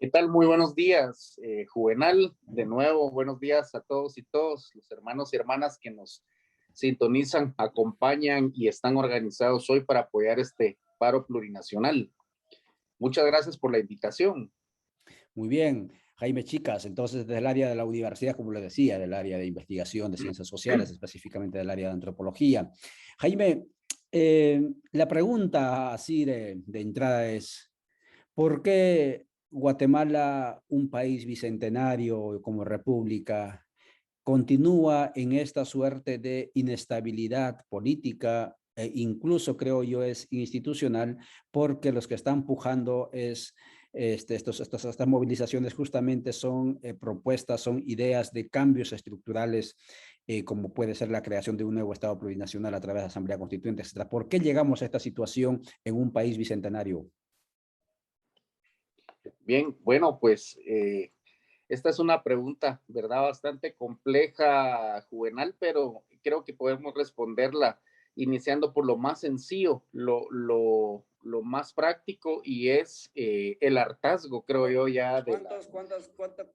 ¿Qué tal? Muy buenos días, Juvenal. De nuevo, buenos días a todos y todos, los hermanos y hermanas que nos sintonizan, acompañan y están organizados hoy para apoyar este paro plurinacional. Muchas gracias por la invitación. Muy bien, Jaime Chicas, entonces desde el área de la universidad, como le decía, del área de investigación de ciencias sociales, específicamente del área de antropología. Jaime, la pregunta así de entrada es, ¿por qué Guatemala, un país bicentenario como república, continúa en esta suerte de inestabilidad política e incluso creo yo es institucional, porque los que están empujando es estas movilizaciones justamente son propuestas, son ideas de cambios estructurales, como puede ser la creación de un nuevo Estado plurinacional a través de la Asamblea Constituyente, etcétera. ¿Por qué llegamos a esta situación en un país bicentenario? Bien, bueno, pues esta es una pregunta, ¿verdad? Bastante compleja, Juvenal, pero creo que podemos responderla iniciando por lo más sencillo, lo más práctico y es el hartazgo, creo yo, ya de la... ¿Cuántas? ¿Perdón?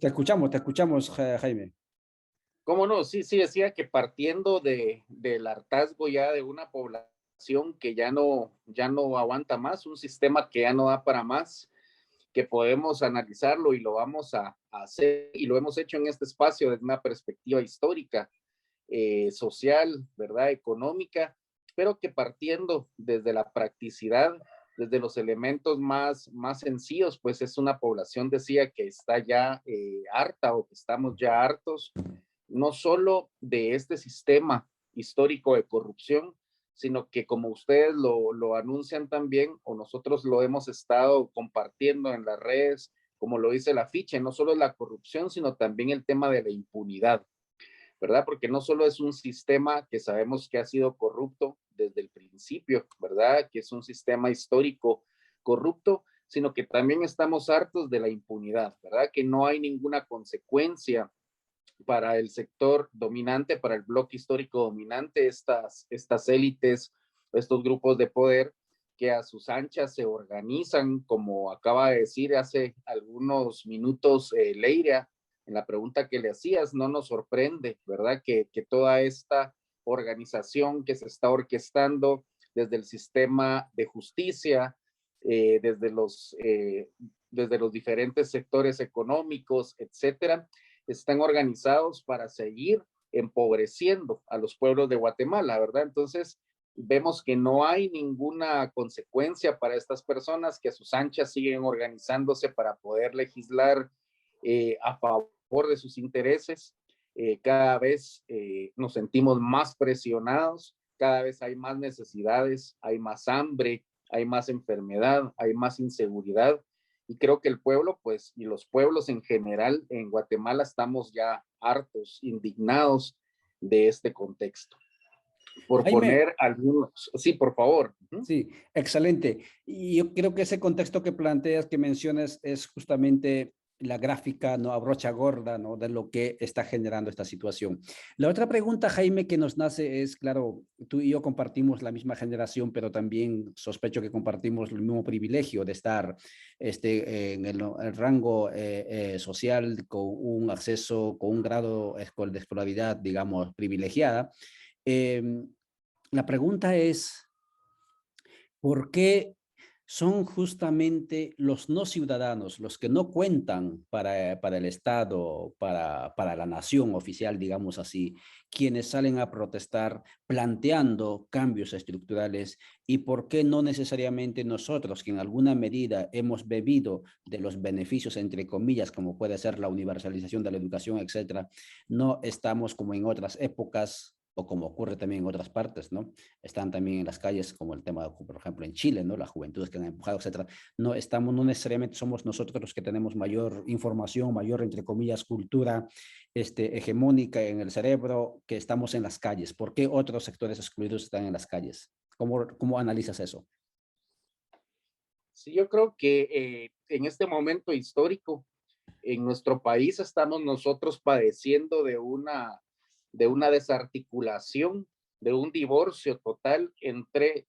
Te escuchamos, Jaime. ¿Cómo no? Sí, sí, decía que partiendo del hartazgo ya de una población que ya no aguanta más, un sistema que ya no da para más, que podemos analizarlo y lo vamos a hacer y lo hemos hecho en este espacio desde una perspectiva histórica, social, ¿verdad? Económica, pero que partiendo desde la practicidad, desde los elementos más sencillos, pues es una población, decía, que está ya harta o que estamos ya hartos, no solo de este sistema histórico de corrupción, sino que como ustedes lo anuncian también, o nosotros lo hemos estado compartiendo en las redes, como lo dice el afiche, no solo es la corrupción, sino también el tema de la impunidad, ¿verdad? Porque no solo es un sistema que sabemos que ha sido corrupto desde el principio, ¿verdad? Que es un sistema histórico corrupto, sino que también estamos hartos de la impunidad, ¿verdad? Que no hay ninguna consecuencia para el sector dominante, para el bloque histórico dominante, estas élites, estos grupos de poder que a sus anchas se organizan, como acaba de decir hace algunos minutos Leira, en la pregunta que le hacías, no nos sorprende, ¿verdad? Que toda esta organización que se está orquestando desde el sistema de justicia, eh, desde, los, eh, desde los diferentes sectores económicos, etcétera, están organizados para seguir empobreciendo a los pueblos de Guatemala, ¿verdad? Entonces, vemos que no hay ninguna consecuencia para estas personas que a sus anchas siguen organizándose para poder legislar a favor de sus intereses. Cada vez nos sentimos más presionados, cada vez hay más necesidades, hay más hambre, hay más enfermedad, hay más inseguridad. Y creo que el pueblo, pues, y los pueblos en general en Guatemala estamos ya hartos, indignados de este contexto. Por Jaime, poner algunos, sí, por favor. sí, excelente. Y yo creo que ese contexto que planteas, que mencionas, es justamente la gráfica, ¿no? A brocha gorda, ¿no? De lo que está generando esta situación. La otra pregunta, Jaime, que nos nace es, claro, tú y yo compartimos la misma generación, pero también sospecho que compartimos el mismo privilegio de estar en el rango social con un acceso, con un grado de escolaridad, digamos, privilegiada. Eh, la pregunta es, ¿por qué son justamente los no ciudadanos, los que no cuentan para el Estado, para la nación oficial, digamos así, quienes salen a protestar planteando cambios estructurales? ¿Y por qué no necesariamente nosotros, que en alguna medida hemos bebido de los beneficios, entre comillas, como puede ser la universalización de la educación, etcétera, no estamos como en otras épocas? O como ocurre también en otras partes, ¿no? Están también en las calles, como el tema, por ejemplo, en Chile, ¿no? Las juventudes que han empujado, etcétera. No estamos, no necesariamente somos nosotros los que tenemos mayor información, mayor, entre comillas, cultura hegemónica en el cerebro, que estamos en las calles. ¿Por qué otros sectores excluidos están en las calles? ¿Cómo analizas eso? Sí, yo creo que en este momento histórico en nuestro país estamos nosotros padeciendo de una desarticulación, de un divorcio total entre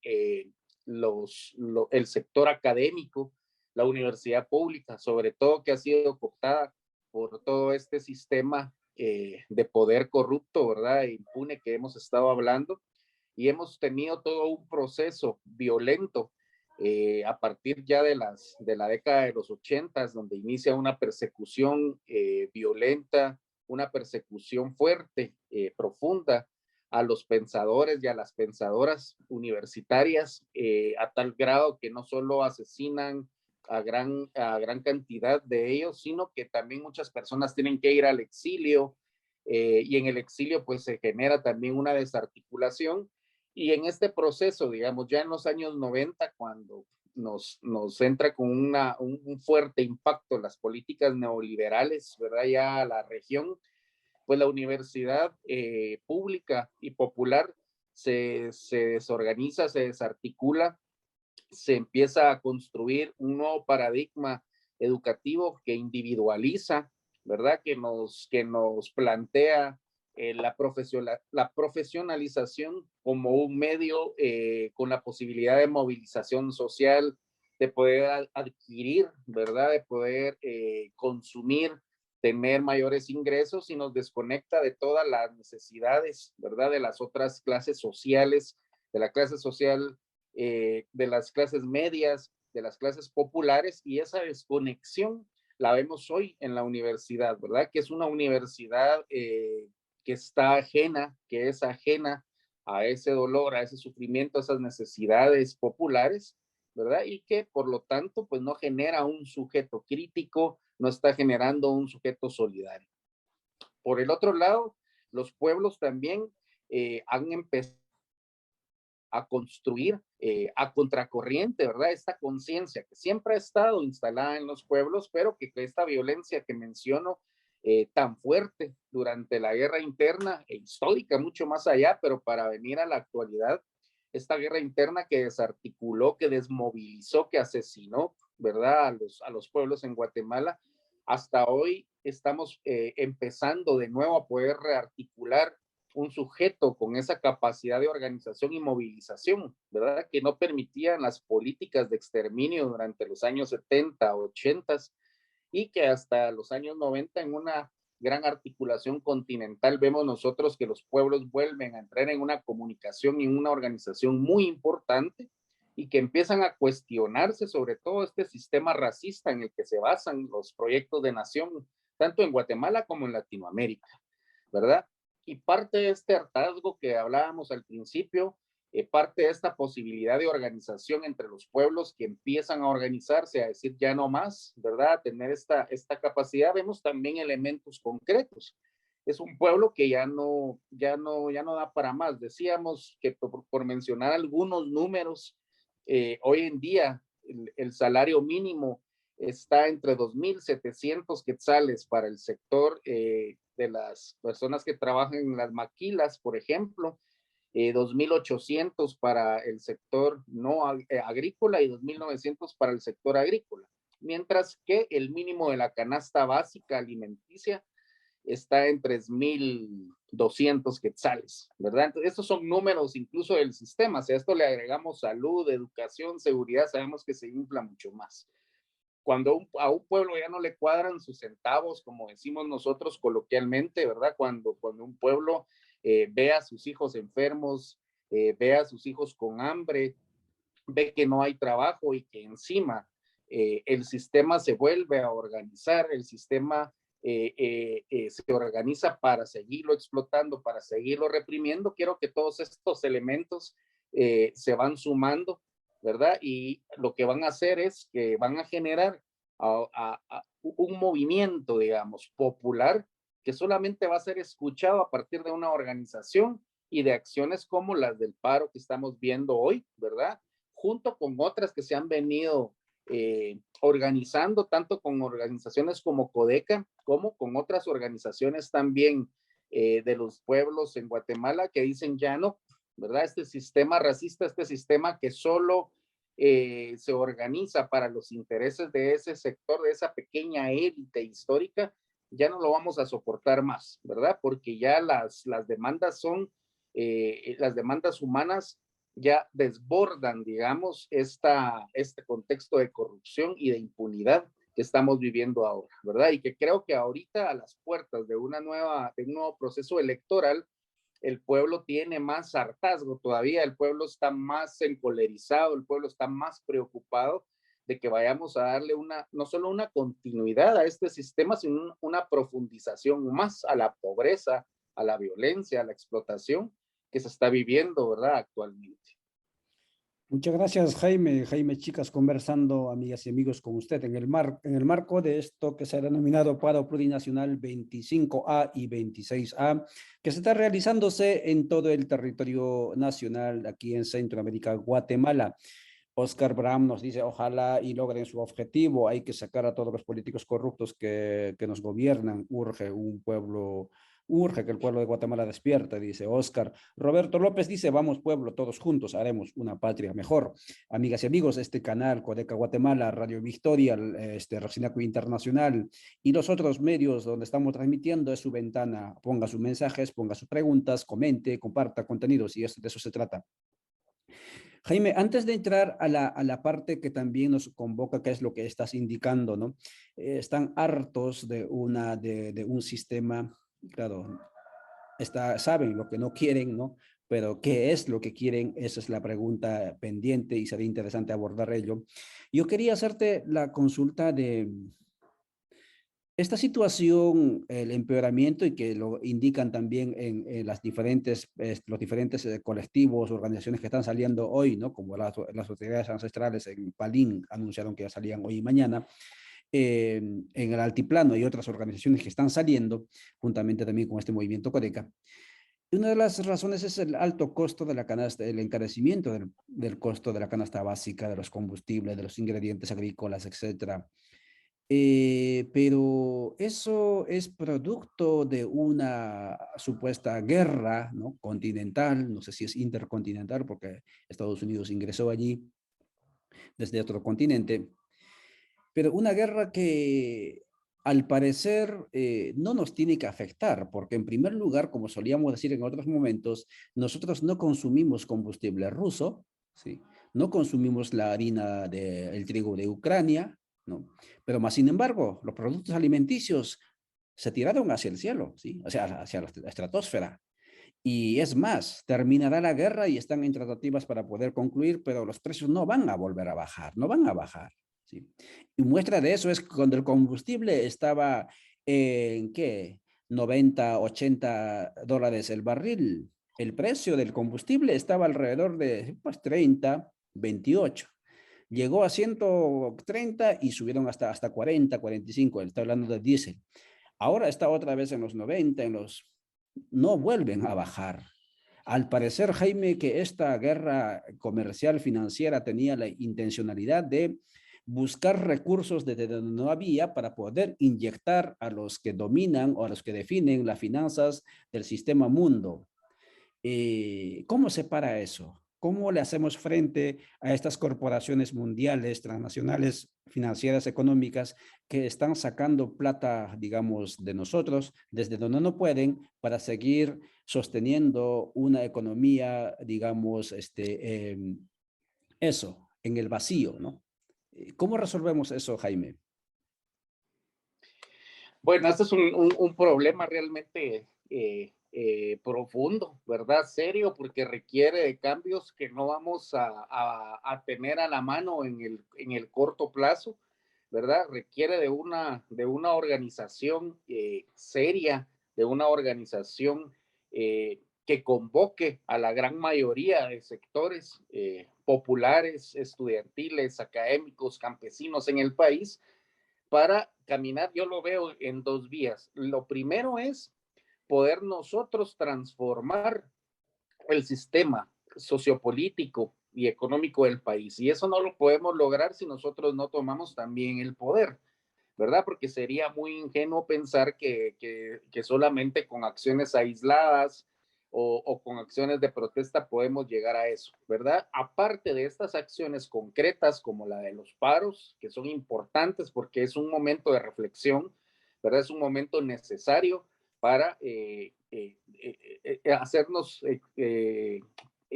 el sector académico, la universidad pública, sobre todo que ha sido cooptada por todo este sistema de poder corrupto, ¿verdad? E impune que hemos estado hablando, y hemos tenido todo un proceso violento a partir ya de la década de los 80, donde inicia una persecución violenta, una persecución fuerte, profunda a los pensadores y a las pensadoras universitarias, a tal grado que no solo asesinan a gran cantidad de ellos, sino que también muchas personas tienen que ir al exilio, y en el exilio pues se genera también una desarticulación. Y en este proceso, digamos, ya en los años 90, cuando nos entra con un fuerte impacto las políticas neoliberales, ¿verdad? Ya a la región, pues la universidad pública y popular se desorganiza, se desarticula, se empieza a construir un nuevo paradigma educativo que individualiza, ¿verdad? Que nos plantea la profesionalización como un medio con la posibilidad de movilización social, de poder adquirir, ¿verdad? De poder consumir, tener mayores ingresos, y nos desconecta de todas las necesidades, ¿verdad? De las otras clases sociales, de la clase social, de las clases medias, de las clases populares, y esa desconexión la vemos hoy en la universidad, ¿verdad? Que es una universidad que está ajena, que es ajena a ese dolor, a ese sufrimiento, a esas necesidades populares, ¿verdad? Y que por lo tanto, pues no genera un sujeto crítico, no está generando un sujeto solidario. Por el otro lado, los pueblos también han empezado a construir a contracorriente, ¿verdad? Esta conciencia que siempre ha estado instalada en los pueblos, pero que esta violencia que menciono tan fuerte durante la guerra interna e histórica, mucho más allá, pero para venir a la actualidad, esta guerra interna que desarticuló, que desmovilizó, que asesinó, ¿verdad? A los pueblos en Guatemala, hasta hoy estamos empezando de nuevo a poder rearticular un sujeto con esa capacidad de organización y movilización, ¿verdad? Que no permitían las políticas de exterminio durante los años 70, 80, y que hasta los años 90 en una gran articulación continental vemos nosotros que los pueblos vuelven a entrar en una comunicación y en una organización muy importante, y que empiezan a cuestionarse sobre todo este sistema racista en el que se basan los proyectos de nación, tanto en Guatemala como en Latinoamérica, ¿verdad? Y parte de este hartazgo que hablábamos al principio, parte de esta posibilidad de organización entre los pueblos que empiezan a organizarse, a decir ya no más, ¿verdad? A tener esta capacidad, vemos también elementos concretos. Es un pueblo que ya no da para más. Decíamos que por mencionar algunos números, hoy en día el salario mínimo está entre 2.700 quetzales para el sector de las personas que trabajan en las maquilas, por ejemplo, 2.800 para el sector no agrícola y 2.900 para el sector agrícola, mientras que el mínimo de la canasta básica alimenticia está en 3.200 quetzales, ¿verdad? Entonces, estos son números incluso del sistema. Si a esto le agregamos salud, educación, seguridad, sabemos que se infla mucho más. Cuando a un pueblo ya no le cuadran sus centavos, como decimos nosotros coloquialmente, ¿verdad? Cuando un pueblo ve a sus hijos enfermos, ve a sus hijos con hambre, ve que no hay trabajo, y que encima el sistema se vuelve a organizar, el sistema se organiza para seguirlo explotando, para seguirlo reprimiendo. Quiero que todos estos elementos se van sumando, ¿verdad? Y lo que van a hacer es que van a generar un movimiento, digamos, popular, que solamente va a ser escuchado a partir de una organización y de acciones como las del paro que estamos viendo hoy, ¿verdad? Junto con otras que se han venido organizando, tanto con organizaciones como Codeca, como con otras organizaciones también de los pueblos en Guatemala, que dicen ya no, ¿verdad? Este sistema racista, este sistema que solo se organiza para los intereses de ese sector, de esa pequeña élite histórica, ya no lo vamos a soportar más, ¿verdad? Porque ya las demandas son, las demandas humanas ya desbordan, digamos, este contexto de corrupción y de impunidad que estamos viviendo ahora, ¿verdad? Y que creo que ahorita a las puertas de un nuevo proceso electoral, el pueblo tiene más hartazgo todavía, el pueblo está más encolerizado, el pueblo está más preocupado de que vayamos a darle no solo una continuidad a este sistema, sino una profundización más a la pobreza, a la violencia, a la explotación que se está viviendo, ¿verdad? Actualmente. Muchas gracias, Jaime. Jaime Chicas, conversando, amigas y amigos, con usted en el marco de esto que se ha denominado Paro Plurinacional 25A y 26A, que se está realizándose en todo el territorio nacional aquí en Centroamérica, Guatemala. Oscar Bram nos dice, ojalá y logren su objetivo, hay que sacar a todos los políticos corruptos que nos gobiernan, urge que el pueblo de Guatemala despierte, dice Oscar. Roberto López dice, vamos pueblo, todos juntos haremos una patria mejor. Amigas y amigos, este canal, Codeca Guatemala, Radio Victoria, Rocinaco Internacional y los otros medios donde estamos transmitiendo es su ventana. Ponga sus mensajes, ponga sus preguntas, comente, comparta contenidos y de eso se trata. Jaime, antes de entrar a la parte que también nos convoca, que es lo que estás indicando, ¿no? Están hartos de un sistema, claro, saben lo que no quieren, ¿no? Pero ¿qué es lo que quieren? Esa es la pregunta pendiente y sería interesante abordar ello. Yo quería hacerte la consulta de esta situación, el empeoramiento, y que lo indican también en los diferentes colectivos, organizaciones que están saliendo hoy, ¿no? Como las autoridades ancestrales en Palín anunciaron que ya salían hoy y mañana, en el Altiplano y otras organizaciones que están saliendo, juntamente también con este movimiento Codeca. Y una de las razones es el alto costo de la canasta, el encarecimiento del costo de la canasta básica, de los combustibles, de los ingredientes agrícolas, etcétera. Pero eso es producto de una supuesta guerra, ¿no? Continental, no sé si es intercontinental porque Estados Unidos ingresó allí desde otro continente, pero una guerra que al parecer no nos tiene que afectar, porque en primer lugar, como solíamos decir en otros momentos, nosotros no consumimos combustible ruso, ¿sí? No consumimos la harina del trigo de Ucrania, ¿no? Pero más sin embargo, los productos alimenticios se tiraron hacia el cielo, ¿sí? O sea, hacia la estratosfera. Y es más, terminará la guerra y están en tratativas para poder concluir, pero los precios no van a volver a bajar, no van a bajar. ¿Sí? Y muestra de eso es cuando el combustible estaba en, ¿qué? 90, $80 el barril. El precio del combustible estaba alrededor de pues, 30, 28. Llegó a 130 y subieron hasta 40, 45. Está hablando de diésel. Ahora está otra vez en los 90, no vuelven a bajar. Al parecer, Jaime, que esta guerra comercial financiera tenía la intencionalidad de buscar recursos desde donde no había para poder inyectar a los que dominan o a los que definen las finanzas del sistema mundo. ¿Cómo se para eso? ¿Cómo le hacemos frente a estas corporaciones mundiales, transnacionales, financieras, económicas, que están sacando plata, digamos, de nosotros, desde donde no pueden, para seguir sosteniendo una economía, digamos, eso, en el vacío, ¿no? ¿Cómo resolvemos eso, Jaime? Bueno, este es un problema realmente profundo, ¿verdad? Serio, porque requiere de cambios que no vamos a tener a la mano en el corto plazo, ¿verdad? Requiere de una organización seria, de una organización que convoque a la gran mayoría de sectores populares, estudiantiles, académicos, campesinos en el país para caminar. Yo lo veo en dos vías. Lo primero es poder nosotros transformar el sistema sociopolítico y económico del país. Y eso no lo podemos lograr si nosotros no tomamos también el poder, ¿verdad? Porque sería muy ingenuo pensar que solamente con acciones aisladas con acciones de protesta podemos llegar a eso, ¿verdad? Aparte de estas acciones concretas como la de los paros, que son importantes porque es un momento de reflexión, ¿verdad? Es un momento necesario para hacernos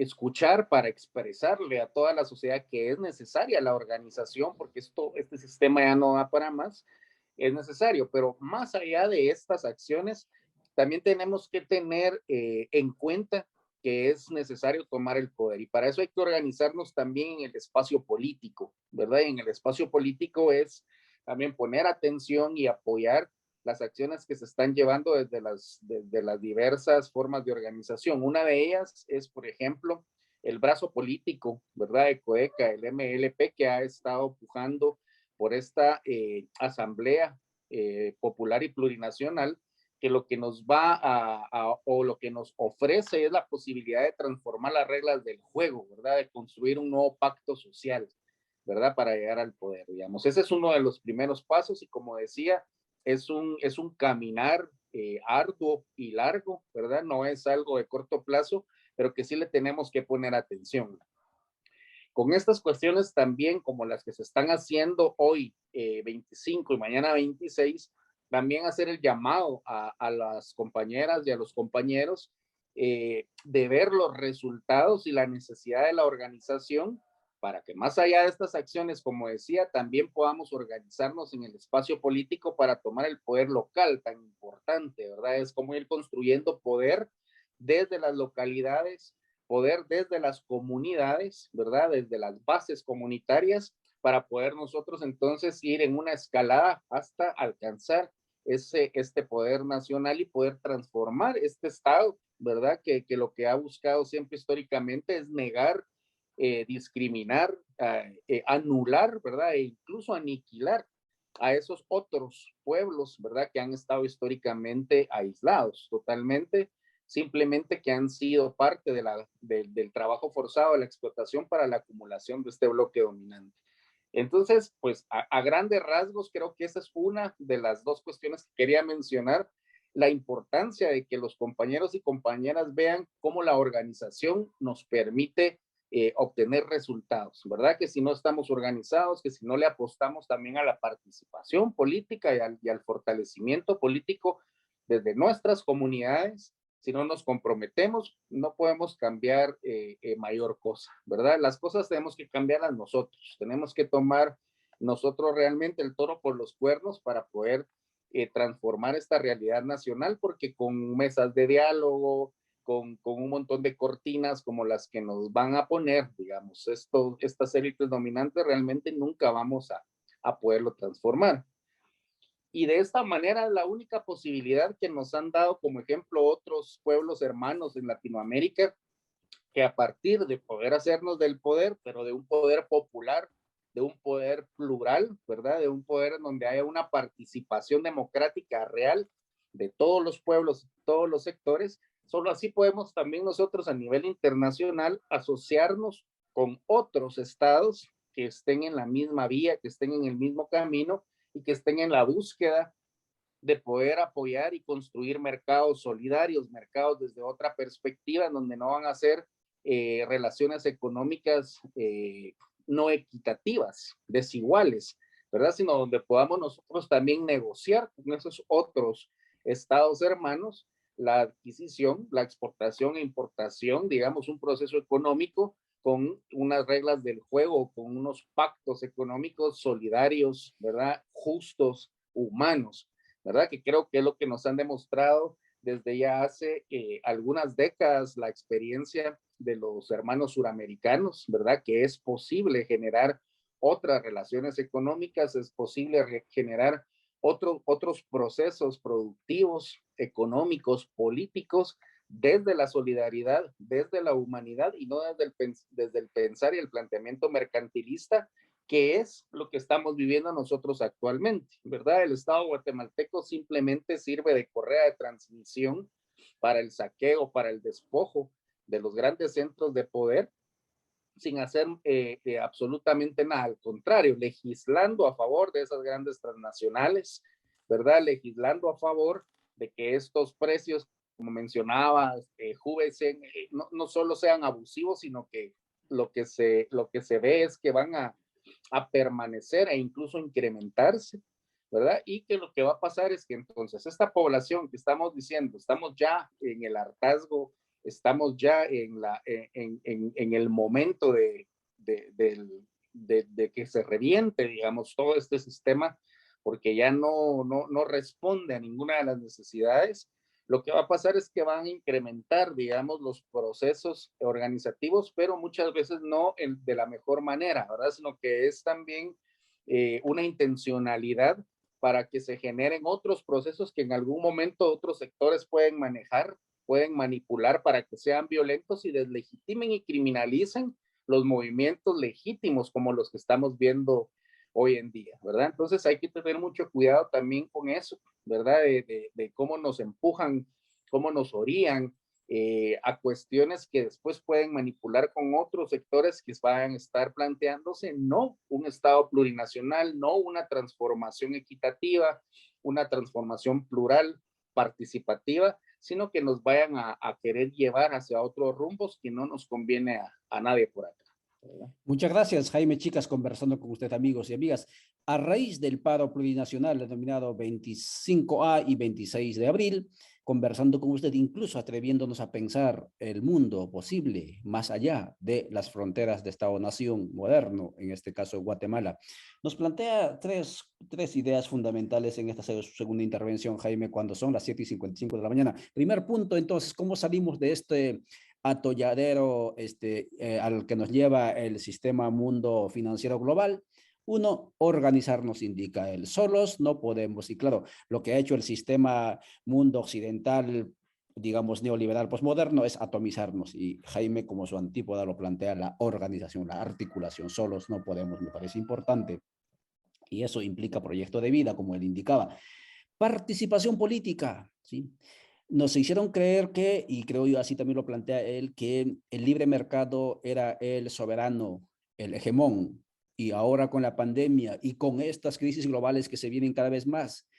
escuchar, para expresarle a toda la sociedad que es necesaria la organización, porque este sistema ya no da para más, es necesario, pero más allá de estas acciones, también tenemos que tener en cuenta que es necesario tomar el poder y para eso hay que organizarnos también en el espacio político, ¿verdad? Y en el espacio político es también poner atención y apoyar las acciones que se están llevando desde las diversas formas de organización. Una de ellas es, por ejemplo, el brazo político, ¿verdad? De COECA, el MLP, que ha estado pujando por esta asamblea popular y plurinacional, que lo que nos o lo que nos ofrece es la posibilidad de transformar las reglas del juego, ¿verdad? De construir un nuevo pacto social, ¿verdad? Para llegar al poder, digamos. Ese es uno de los primeros pasos y como decía, es un caminar arduo y largo, ¿verdad? No es algo de corto plazo, pero que sí le tenemos que poner atención. Con estas cuestiones también, como las que se están haciendo hoy, 25 y mañana 26, también hacer el llamado a las compañeras y a los compañeros de ver los resultados y la necesidad de la organización para que más allá de estas acciones, como decía, también podamos organizarnos en el espacio político para tomar el poder local tan importante, ¿verdad? Es como ir construyendo poder desde las localidades, poder desde las comunidades, ¿verdad? Desde las bases comunitarias para poder nosotros entonces ir en una escalada hasta alcanzar este poder nacional y poder transformar este Estado, ¿verdad? Que lo que ha buscado siempre históricamente es negar, discriminar, anular, ¿verdad? E incluso aniquilar a esos otros pueblos, ¿verdad? Que han estado históricamente aislados totalmente, simplemente que han sido parte del trabajo forzado, de la explotación para la acumulación de este bloque dominante. Entonces, pues a grandes rasgos, creo que esa es una de las dos cuestiones que quería mencionar, la importancia de que los compañeros y compañeras vean cómo la organización nos permite obtener resultados, ¿verdad? Que si no estamos organizados, que si no le apostamos también a la participación política y al fortalecimiento político desde nuestras comunidades, si no nos comprometemos, no podemos cambiar mayor cosa, ¿verdad? Las cosas tenemos que cambiarlas nosotros, tenemos que tomar nosotros realmente el toro por los cuernos para poder transformar esta realidad nacional, porque con mesas de diálogo, con un montón de cortinas como las que nos van a poner, digamos, estas élites dominantes, realmente nunca vamos a poderlo transformar. Y de esta manera la única posibilidad que nos han dado como ejemplo otros pueblos hermanos en Latinoamérica, que a partir de poder hacernos del poder, pero de un poder popular, de un poder plural, ¿verdad? De un poder en donde haya una participación democrática real de todos los pueblos, todos los sectores, solo así podemos también nosotros a nivel internacional asociarnos con otros estados que estén en la misma vía, que estén en el mismo camino y que estén en la búsqueda de poder apoyar y construir mercados solidarios, mercados desde otra perspectiva, en donde no van a ser relaciones económicas no equitativas, desiguales, ¿verdad? Sino donde podamos nosotros también negociar con esos otros estados hermanos la adquisición, la exportación e importación, digamos, un proceso económico con unas reglas del juego, con unos pactos económicos solidarios, ¿verdad? Justos, humanos, ¿verdad? Que creo que es lo que nos han demostrado desde ya hace algunas décadas la experiencia de los hermanos suramericanos, ¿verdad? Que es posible generar otras relaciones económicas, es posible generar otros procesos productivos, económicos, políticos, desde la solidaridad, desde la humanidad y no desde el pensar y el planteamiento mercantilista, que es lo que estamos viviendo nosotros actualmente, ¿verdad? El Estado guatemalteco simplemente sirve de correa de transmisión para el saqueo, para el despojo de los grandes centros de poder, sin hacer absolutamente nada, al contrario, legislando a favor de esas grandes transnacionales, ¿verdad? Legislando a favor de que estos precios, como mencionaba, Juvesen, no solo sean abusivos, sino que lo que se ve es que van a permanecer e incluso incrementarse, ¿verdad? Y que lo que va a pasar es que entonces esta población que estamos diciendo, estamos ya en el hartazgo estamos ya en el momento de que se reviente, digamos, todo este sistema, porque ya no responde a ninguna de las necesidades. Lo que va a pasar es que van a incrementar, digamos, los procesos organizativos, pero muchas veces no de la mejor manera, ¿verdad? Sino que es también una intencionalidad para que se generen otros procesos que en algún momento otros sectores pueden manejar, pueden manipular para que sean violentos y deslegitimen y criminalicen los movimientos legítimos como los que estamos viendo hoy en día, ¿verdad? Entonces hay que tener mucho cuidado también con eso, ¿verdad? De cómo nos empujan, cómo nos orían a cuestiones que después pueden manipular con otros sectores que van a estar planteándose, no un Estado plurinacional, no una transformación equitativa, una transformación plural, participativa, sino que nos vayan a querer llevar hacia otros rumbos que no nos conviene a nadie por acá. Muchas gracias, Jaime Chicas, conversando con usted, amigos y amigas. A raíz del paro plurinacional denominado 25A y 26 de abril, conversando con usted, incluso atreviéndonos a pensar el mundo posible más allá de las fronteras de Estado-nación moderno, en este caso Guatemala. Nos plantea tres ideas fundamentales en esta segunda intervención, Jaime, cuando son las 7:55 de la mañana. Primer punto, entonces, ¿cómo salimos de este atolladero al que nos lleva el sistema mundo financiero global? Uno, organizarnos, indica él. Solos no podemos. Y claro, lo que ha hecho el sistema mundo occidental, digamos, neoliberal posmoderno, es atomizarnos. Y Jaime, como su antípoda, lo plantea: la organización, la articulación. Solos no podemos, me parece importante. Y eso implica proyecto de vida, como él indicaba. Participación política, ¿sí? Nos hicieron creer que, y creo yo así también lo plantea él, que el libre mercado era el soberano, el hegemón, y ahora con la pandemia y con estas crisis globales que se vienen cada vez más,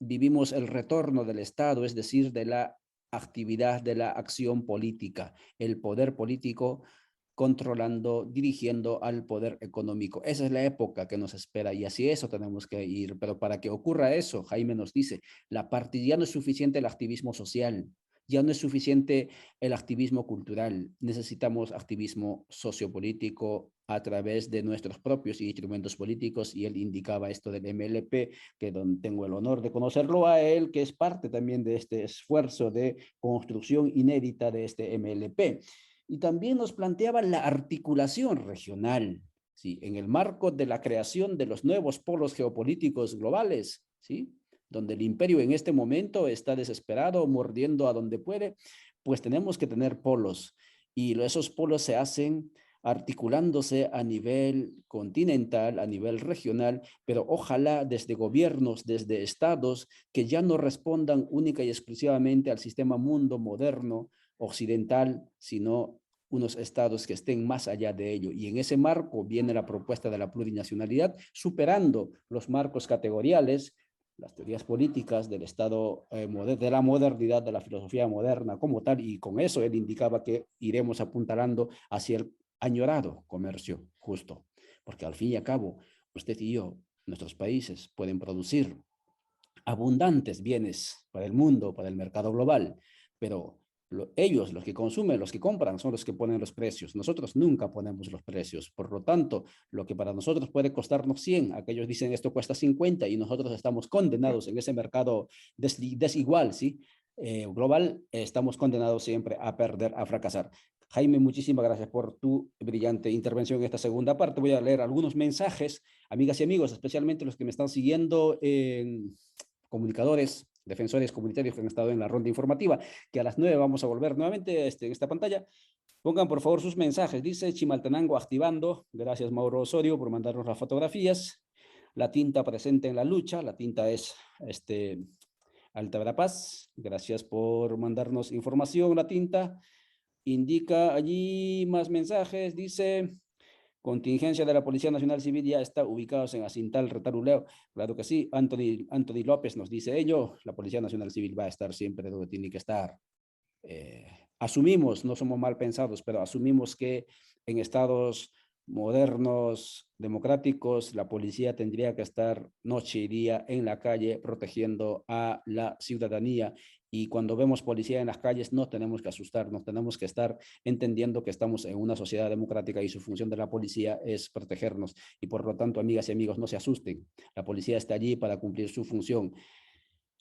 vivimos el retorno del Estado, es decir, de la actividad, de la acción política, el poder político controlando, dirigiendo al poder económico. Esa es la época que nos espera y así eso tenemos que ir. Pero para que ocurra eso, Jaime nos dice, la parte ya no es suficiente el activismo social, ya no es suficiente el activismo cultural, necesitamos activismo sociopolítico a través de nuestros propios instrumentos políticos, y él indicaba esto del MLP, que tengo el honor de conocerlo a él, que es parte también de este esfuerzo de construcción inédita de este MLP. Y también nos planteaba la articulación regional, ¿sí? En el marco de la creación de los nuevos polos geopolíticos globales, ¿sí? Donde el imperio en este momento está desesperado, mordiendo a donde puede, pues tenemos que tener polos. Y esos polos se hacen articulándose a nivel continental, a nivel regional, pero ojalá desde gobiernos, desde estados que ya no respondan única y exclusivamente al sistema mundo moderno occidental, sino unos estados que estén más allá de ello. Y en ese marco viene la propuesta de la plurinacionalidad, superando los marcos categoriales, las teorías políticas del Estado, de la modernidad, de la filosofía moderna como tal, y con eso él indicaba que iremos apuntalando hacia el añorado comercio justo, porque al fin y al cabo, usted y yo, nuestros países pueden producir abundantes bienes para el mundo, para el mercado global, pero ellos, los que consumen, los que compran, son los que ponen los precios. Nosotros nunca ponemos los precios. Por lo tanto, lo que para nosotros puede costarnos 100, aquellos dicen esto cuesta 50 y nosotros estamos condenados en ese mercado desigual, ¿sí? Global, estamos condenados siempre a perder, a fracasar. Jaime, muchísimas gracias por tu brillante intervención en esta segunda parte. Voy a leer algunos mensajes, amigas y amigos, especialmente los que me están siguiendo en comunicadores, defensores comunitarios que han estado en la ronda informativa, que a las 9 vamos a volver nuevamente en esta pantalla. Pongan por favor sus mensajes. Dice Chimaltenango activando. Gracias, Mauro Osorio, por mandarnos las fotografías. La tinta presente en la lucha. La tinta es Alta Verapaz. Gracias por mandarnos información. La tinta indica allí más mensajes. Dice: contingencia de la Policía Nacional Civil ya está ubicados en Acintal, Retaruleo. Claro que sí. Anthony López nos dice ello. La Policía Nacional Civil va a estar siempre donde tiene que estar. Asumimos, no somos mal pensados, pero asumimos que en estados modernos, democráticos, la policía tendría que estar noche y día en la calle protegiendo a la ciudadanía Y cuando vemos policía en las calles, no tenemos que asustarnos, tenemos que estar entendiendo que estamos en una sociedad democrática y su función de la policía es protegernos. Y por lo tanto, amigas y amigos, no se asusten. La policía está allí para cumplir su función.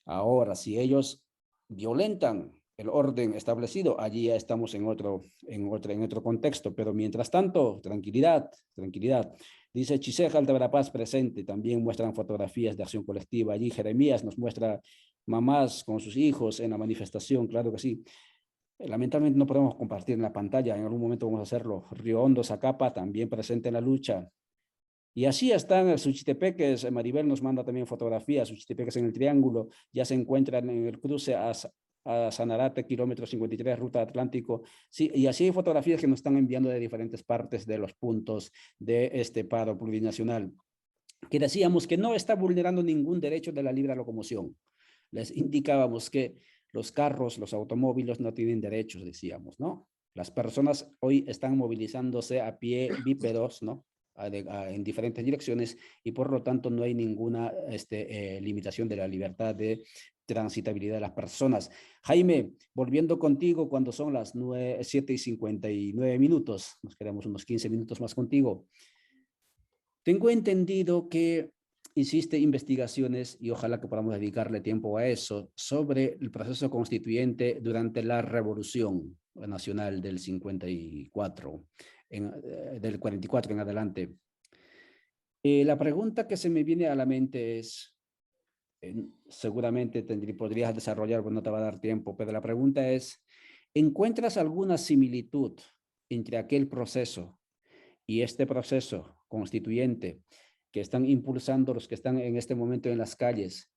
Ahora, si ellos violentan el orden establecido, allí ya estamos en otro contexto, pero mientras tanto, tranquilidad, tranquilidad. Dice Chisejal de Verapaz presente, también muestran fotografías de acción colectiva. Allí Jeremías nos muestra mamás con sus hijos en la manifestación, claro que sí. Lamentablemente no podemos compartir en la pantalla, en algún momento vamos a hacerlo. Río Hondo, Zacapa, también presente en la lucha. Y así están el Suchitepeques, Maribel nos manda también fotografías, Suchitepeques en el Triángulo, ya se encuentran en el cruce a Sanarate, kilómetro 53, ruta Atlántico. Sí, y así hay fotografías que nos están enviando de diferentes partes de los puntos de este paro plurinacional, que decíamos que no está vulnerando ningún derecho de la libre locomoción. Les indicábamos que los carros, los automóviles no tienen derechos, decíamos, ¿no? Las personas hoy están movilizándose a pie, bípedos, ¿no? En diferentes direcciones y por lo tanto no hay ninguna limitación de la libertad de transitabilidad de las personas. Jaime, volviendo contigo cuando son las 7:59, nos quedamos unos 15 minutos más contigo. Tengo entendido que hiciste investigaciones, y ojalá que podamos dedicarle tiempo a eso, sobre el proceso constituyente durante la Revolución Nacional del 54, del 44 en adelante. La pregunta que se me viene a la mente es, seguramente podrías desarrollar, pero no te va a dar tiempo, pero la pregunta es, ¿encuentras alguna similitud entre aquel proceso y este proceso constituyente que están impulsando los que están en este momento en las calles?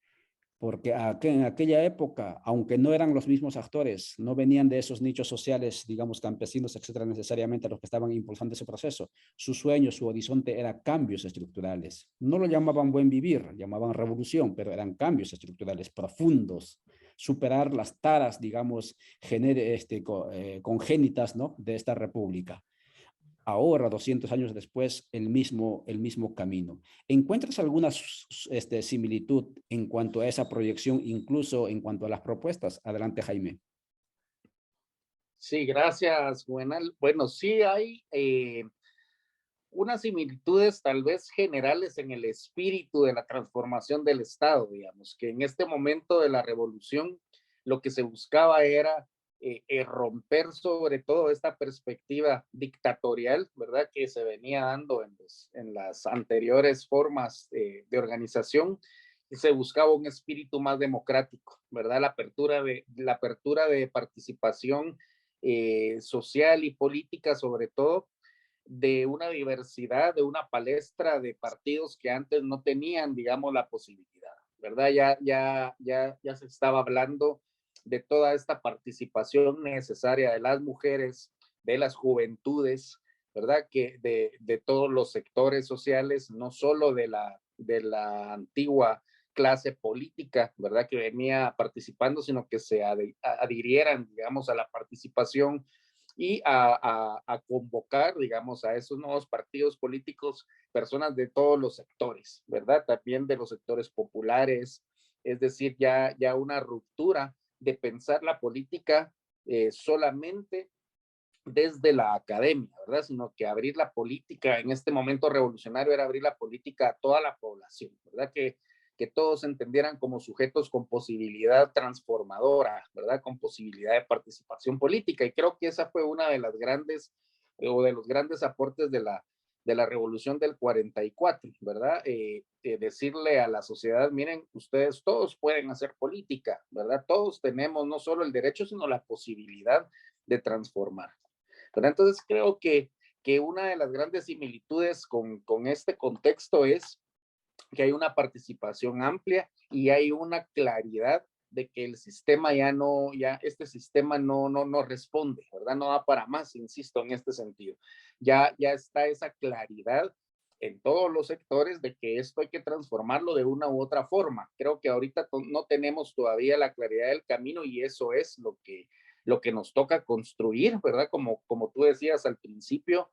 Porque en aquella época, aunque no eran los mismos actores, no venían de esos nichos sociales, digamos, campesinos, etcétera, necesariamente los que estaban impulsando ese proceso. Su sueño, su horizonte era cambios estructurales. No lo llamaban buen vivir, llamaban revolución, pero eran cambios estructurales profundos. Superar las taras, digamos, congénitas, ¿no?, de esta república. Ahora, 200 años después, el mismo camino. ¿Encuentras alguna similitud en cuanto a esa proyección, incluso en cuanto a las propuestas? Adelante, Jaime. Sí, gracias, Juvenal. Bueno, sí hay unas similitudes tal vez generales en el espíritu de la transformación del Estado, digamos, que en este momento de la revolución lo que se buscaba era romper sobre todo esta perspectiva dictatorial, ¿verdad?, que se venía dando en las anteriores formas de organización, y se buscaba un espíritu más democrático, ¿verdad?, la apertura de participación social y política, sobre todo, de una diversidad, de una palestra de partidos que antes no tenían, digamos, la posibilidad, ¿verdad? Ya se estaba hablando de toda esta participación necesaria de las mujeres, de las juventudes, ¿verdad? Que de todos los sectores sociales, no solo de la antigua clase política, ¿verdad?, que venía participando, sino que se adhirieran, digamos, a la participación y a convocar, digamos, a esos nuevos partidos políticos, personas de todos los sectores, ¿verdad? También de los sectores populares, es decir, ya una ruptura de pensar la política solamente desde la academia, ¿verdad? Sino que abrir la política en este momento revolucionario era abrir la política a toda la población, ¿verdad? Que todos se entendieran como sujetos con posibilidad transformadora, ¿verdad? Con posibilidad de participación política. Y creo que esa fue una de las grandes o de los grandes aportes de la revolución del 44, ¿verdad? Decirle a la sociedad, miren, ustedes todos pueden hacer política, ¿verdad? Todos tenemos no solo el derecho, sino la posibilidad de transformar. ¿Verdad? Entonces creo que una de las grandes similitudes con este contexto es que hay una participación amplia y hay una claridad de que el sistema este sistema no responde, ¿verdad? No da para más, insisto, en este sentido. Ya está esa claridad en todos los sectores de que esto hay que transformarlo de una u otra forma. Creo que ahorita no tenemos todavía la claridad del camino y eso es lo que nos toca construir, ¿verdad? Como tú decías al principio,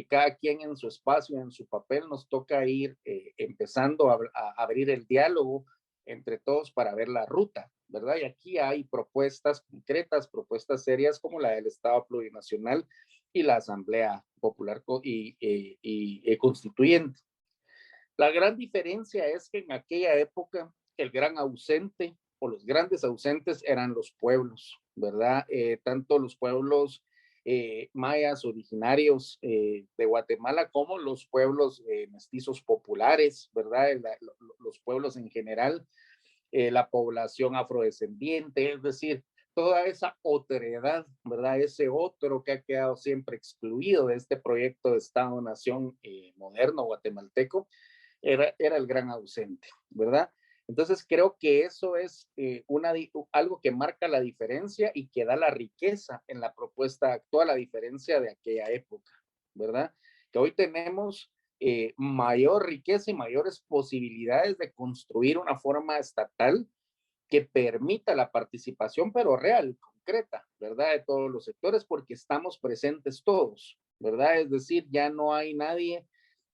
cada quien en su espacio, en su papel, nos toca ir empezando a abrir el diálogo entre todos para ver la ruta, ¿verdad? Y aquí hay propuestas concretas, propuestas serias como la del Estado Plurinacional y la Asamblea Popular Constituyente. La gran diferencia es que en aquella época el gran ausente o los grandes ausentes eran los pueblos, ¿verdad? Tanto los pueblos mayas originarios de Guatemala como los pueblos mestizos populares, ¿verdad? Los pueblos en general, la población afrodescendiente, es decir, toda esa otredad, ¿verdad? Ese otro que ha quedado siempre excluido de este proyecto de Estado-Nación moderno guatemalteco, era el gran ausente, ¿verdad? Entonces creo que eso es algo que marca la diferencia y que da la riqueza en la propuesta actual, a diferencia de aquella época, ¿verdad? Que hoy tenemos mayor riqueza y mayores posibilidades de construir una forma estatal que permita la participación, pero real, concreta, ¿verdad? De todos los sectores, porque estamos presentes todos, ¿verdad? Es decir, ya no hay nadie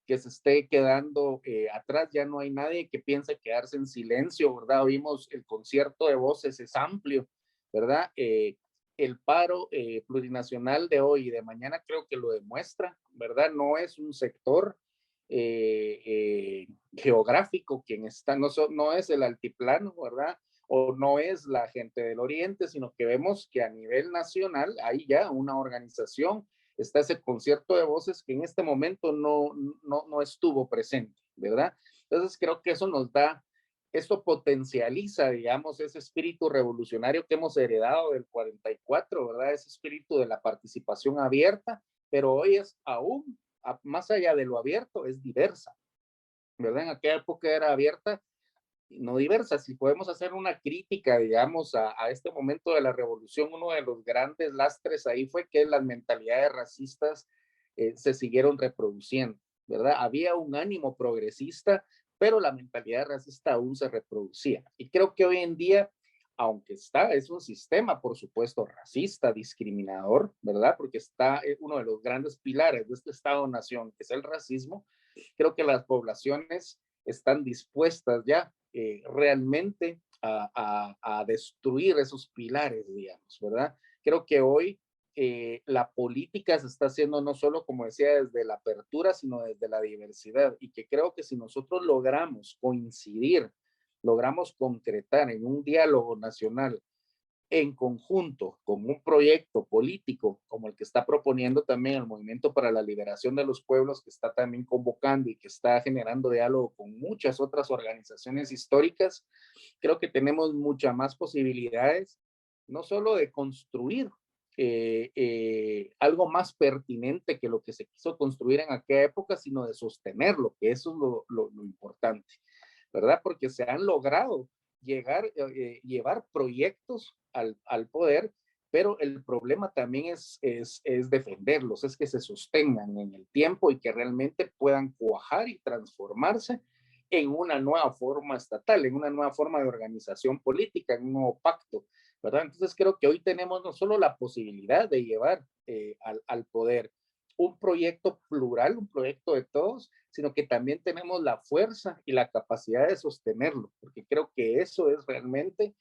que se esté quedando atrás, ya no hay nadie que piense quedarse en silencio, ¿verdad? Vimos el concierto de voces, es amplio, ¿verdad? El paro plurinacional de hoy y de mañana creo que lo demuestra, ¿verdad? No es un sector geográfico quien está, no es el altiplano, ¿verdad? O no es la gente del oriente, sino que vemos que a nivel nacional hay ya una organización, está ese concierto de voces que en este momento no estuvo presente, ¿verdad? Entonces creo que eso nos da, esto potencializa, digamos, ese espíritu revolucionario que hemos heredado del 44, ¿verdad? Ese espíritu de la participación abierta, pero hoy es aún, más allá de lo abierto, es diversa, ¿verdad? En aquella época era abierta, no diversa. Si podemos hacer una crítica, digamos, a este momento de la revolución, uno de los grandes lastres ahí fue que las mentalidades racistas se siguieron reproduciendo, ¿verdad? Había un ánimo progresista, pero la mentalidad racista aún se reproducía. Y creo que hoy en día, aunque es un sistema, por supuesto, racista, discriminador, ¿verdad? Porque está uno de los grandes pilares de este Estado-nación, que es el racismo. Creo que las poblaciones están dispuestas ya realmente a destruir esos pilares, digamos, ¿verdad? Creo que hoy la política se está haciendo no solo, como decía, desde la apertura, sino desde la diversidad, y que creo que si nosotros logramos coincidir, logramos concretar en un diálogo nacional en conjunto con un proyecto político como el que está proponiendo también el Movimiento para la Liberación de los Pueblos, que está también convocando y que está generando diálogo con muchas otras organizaciones históricas, creo que tenemos muchas más posibilidades, no solo de construir algo más pertinente que lo que se quiso construir en aquella época, sino de sostenerlo, que eso es lo importante, ¿verdad? Porque se han logrado llevar proyectos al poder, pero el problema también es defenderlos, es que se sostengan en el tiempo y que realmente puedan cuajar y transformarse en una nueva forma estatal, en una nueva forma de organización política, en un nuevo pacto, ¿verdad? Entonces creo que hoy tenemos no solo la posibilidad de llevar al poder un proyecto plural, un proyecto de todos, sino que también tenemos la fuerza y la capacidad de sostenerlo, porque creo que eso es realmente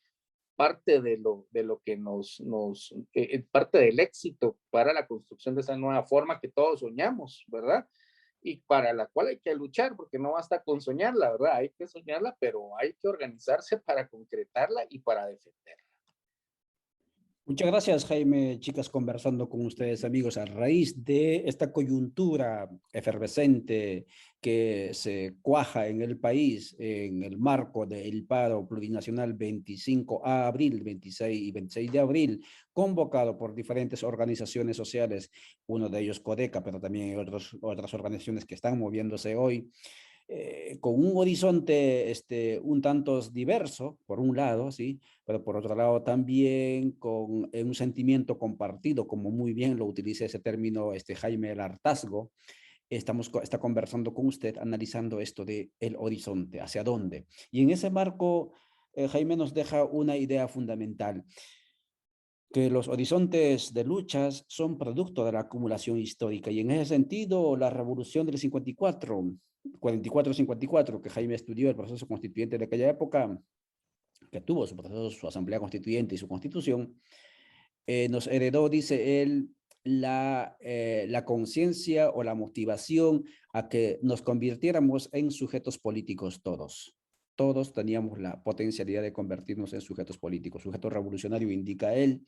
parte de lo que parte del éxito para la construcción de esa nueva forma que todos soñamos, ¿verdad? Y para la cual hay que luchar, porque no basta con soñarla, ¿verdad? Hay que soñarla, pero hay que organizarse para concretarla y para defenderla. Muchas gracias, Jaime. Chicas, conversando con ustedes, amigos, a raíz de esta coyuntura efervescente que se cuaja en el país en el marco del paro plurinacional 25 de abril, 26 y 26 de abril, convocado por diferentes organizaciones sociales, uno de ellos Codeca, pero también hay otras organizaciones que están moviéndose hoy. Con un horizonte un tanto diverso, por un lado, ¿sí? Pero por otro lado también con un sentimiento compartido, como muy bien lo utiliza ese término Jaime el hartazgo. Está conversando con usted, analizando esto de el horizonte, hacia dónde. Y en ese marco, Jaime nos deja una idea fundamental, que los horizontes de luchas son producto de la acumulación histórica. Y en ese sentido, la revolución del 54, 44-54, que Jaime estudió el proceso constituyente de aquella época, que tuvo su proceso, su asamblea constituyente y su constitución, nos heredó, dice él, la conciencia o la motivación a que nos convirtiéramos en sujetos políticos todos. Todos teníamos la potencialidad de convertirnos en sujetos políticos. Sujeto revolucionario indica él.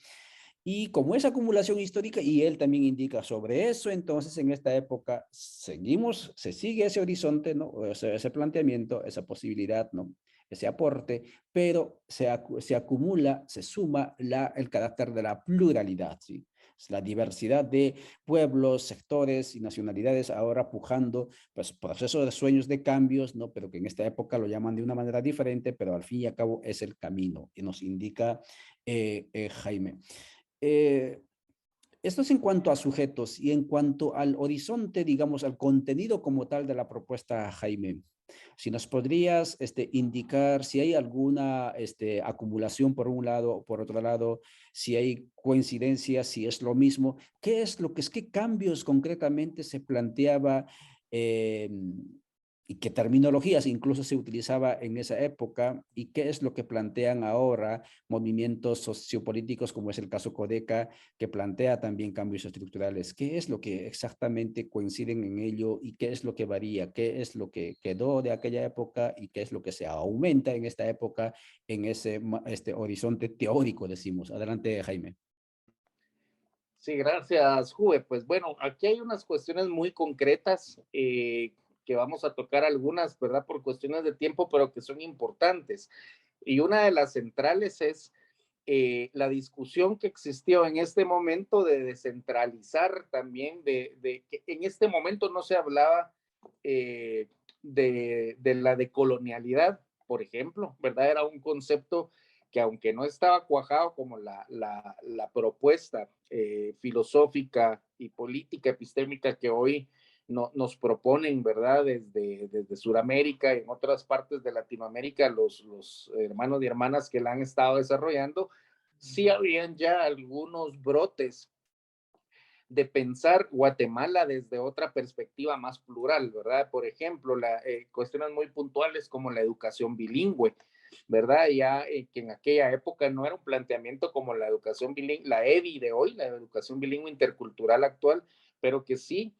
Y como es acumulación histórica, y él también indica sobre eso, entonces en esta época se sigue ese horizonte, ¿no? Ese planteamiento, esa posibilidad, ¿no? Ese aporte, pero se acumula, se suma el carácter de la pluralidad, ¿sí? Es la diversidad de pueblos, sectores y nacionalidades ahora pujando, pues, procesos de sueños de cambios, ¿no? Pero que en esta época lo llaman de una manera diferente, pero al fin y al cabo es el camino, y nos indica Jaime. Eh, Esto es en cuanto a sujetos y en cuanto al horizonte, digamos, al contenido como tal de la propuesta, Jaime. Si nos podrías indicar si hay alguna acumulación por un lado o por otro lado, si hay coincidencias, si es lo mismo, qué cambios concretamente se planteaba eh, y qué terminologías incluso se utilizaba en esa época y qué es lo que plantean ahora movimientos sociopolíticos como es el caso Codeca, que plantea también cambios estructurales. ¿Qué es lo que exactamente coinciden en ello y qué es lo que varía? ¿Qué es lo que quedó de aquella época y qué es lo que se aumenta en esta época en este horizonte teórico, decimos? Adelante, Jaime. Sí, gracias, Juve. Pues bueno, aquí hay unas cuestiones muy concretas que vamos a tocar algunas, ¿verdad? Por cuestiones de tiempo, pero que son importantes. Y una de las centrales es la discusión que existió en este momento de descentralizar también, de que en este momento no se hablaba de la decolonialidad, por ejemplo, ¿verdad? Era un concepto que aunque no estaba cuajado como la propuesta filosófica y política epistémica que hoy nos proponen, ¿verdad? Desde Sudamérica y en otras partes de Latinoamérica, los hermanos y hermanas que la han estado desarrollando, sí habían ya algunos brotes de pensar Guatemala desde otra perspectiva más plural, ¿verdad? Por ejemplo, cuestiones muy puntuales como la educación bilingüe, ¿verdad? Ya que en aquella época no era un planteamiento como la educación bilingüe, la EBI de hoy, la educación bilingüe intercultural actual, pero que sí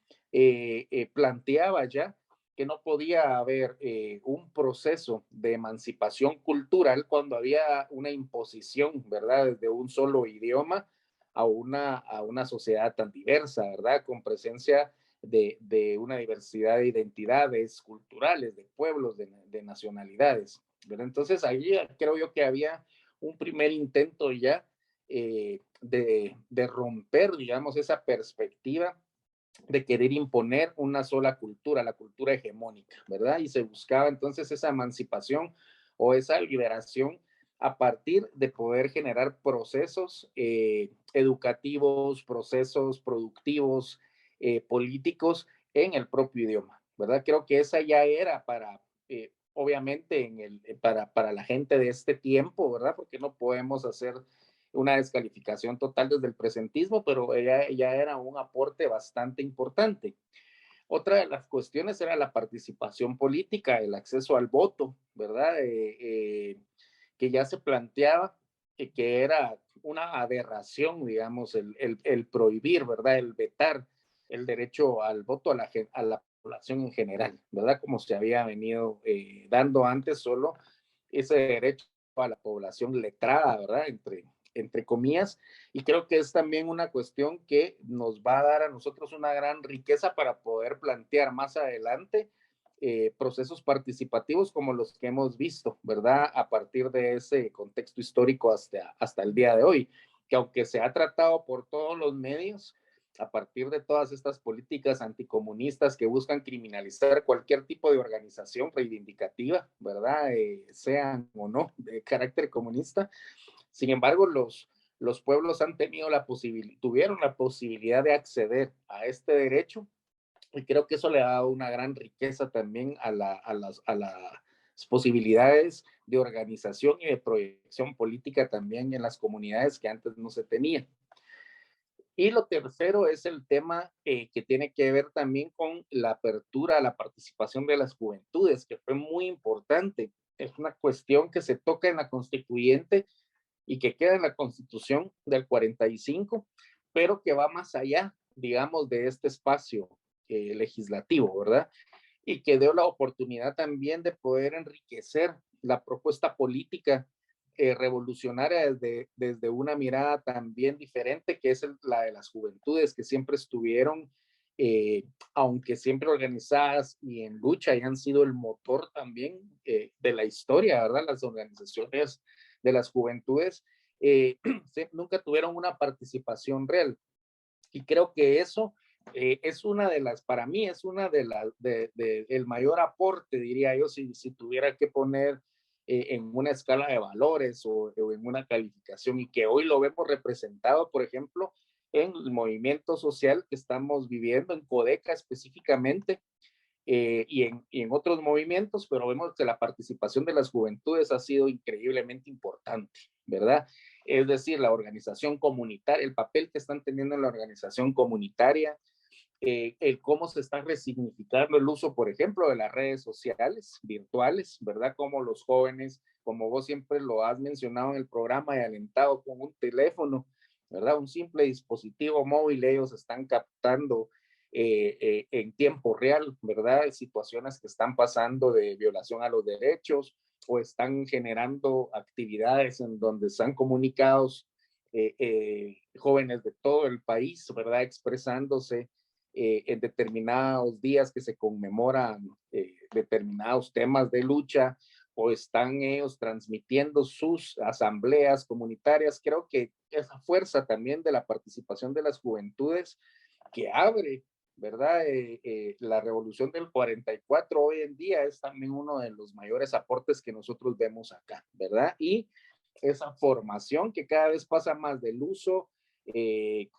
planteaba ya que no podía haber un proceso de emancipación cultural cuando había una imposición, ¿verdad? De un solo idioma a una sociedad tan diversa, ¿verdad? Con presencia de una diversidad de identidades culturales, de pueblos, de nacionalidades, ¿verdad? Entonces ahí creo yo que había un primer intento ya de romper, digamos, esa perspectiva de querer imponer una sola cultura, la cultura hegemónica, ¿verdad? Y se buscaba entonces esa emancipación o esa liberación a partir de poder generar procesos educativos, procesos productivos, políticos en el propio idioma, ¿verdad? Creo que esa ya era obviamente, para la gente de este tiempo, ¿verdad? Porque no podemos hacer una descalificación total desde el presentismo, pero ya era un aporte bastante importante. Otra de las cuestiones era la participación política, el acceso al voto, ¿verdad? Que ya se planteaba que era una aberración, digamos, el prohibir, ¿verdad? El vetar el derecho al voto a la población en general, ¿verdad? Como se había venido dando antes solo ese derecho a la población letrada, ¿verdad? Entre comillas, y creo que es también una cuestión que nos va a dar a nosotros una gran riqueza para poder plantear más adelante procesos participativos como los que hemos visto, ¿verdad? A partir de ese contexto histórico hasta el día de hoy, que aunque se ha tratado por todos los medios, a partir de todas estas políticas anticomunistas que buscan criminalizar cualquier tipo de organización reivindicativa, ¿verdad? Sean o no de carácter comunista. Sin embargo, los pueblos han tenido tuvieron la posibilidad de acceder a este derecho y creo que eso le ha dado una gran riqueza también a las posibilidades de organización y de proyección política también en las comunidades que antes no se tenían. Y lo tercero es el tema que tiene que ver también con la apertura a la participación de las juventudes, que fue muy importante es una cuestión que se toca en la constituyente y que queda en la Constitución del 45, pero que va más allá, digamos, de este espacio legislativo, ¿verdad? Y que dio la oportunidad también de poder enriquecer la propuesta política revolucionaria desde una mirada también diferente, que es la de las juventudes, que siempre estuvieron, aunque siempre organizadas y en lucha, y han sido el motor también de la historia, ¿verdad? Las organizaciones de las juventudes nunca tuvieron una participación real. Y creo que eso es una de las, para mí es una de las, el mayor aporte, diría yo, si tuviera que poner en una escala de valores o en una calificación, y que hoy lo vemos representado, por ejemplo, en el movimiento social que estamos viviendo, en Codeca específicamente, y en otros movimientos, pero vemos que la participación de las juventudes ha sido increíblemente importante, ¿verdad? Es decir, la organización comunitaria, el papel que están teniendo en la organización comunitaria, el cómo se está resignificando el uso, por ejemplo, de las redes sociales virtuales, ¿verdad? Como los jóvenes, como vos siempre lo has mencionado en el programa y alentado con un teléfono, ¿verdad? Un simple dispositivo móvil, ellos están captando en tiempo real, ¿verdad? Situaciones que están pasando de violación a los derechos o están generando actividades en donde están comunicados jóvenes de todo el país, ¿verdad? Expresándose en determinados días que se conmemoran determinados temas de lucha, o están ellos transmitiendo sus asambleas comunitarias. Creo que esa fuerza también de la participación de las juventudes que abre, ¿verdad? La revolución del 44 hoy en día es también uno de los mayores aportes que nosotros vemos acá, ¿verdad? Y esa formación que cada vez pasa más del uso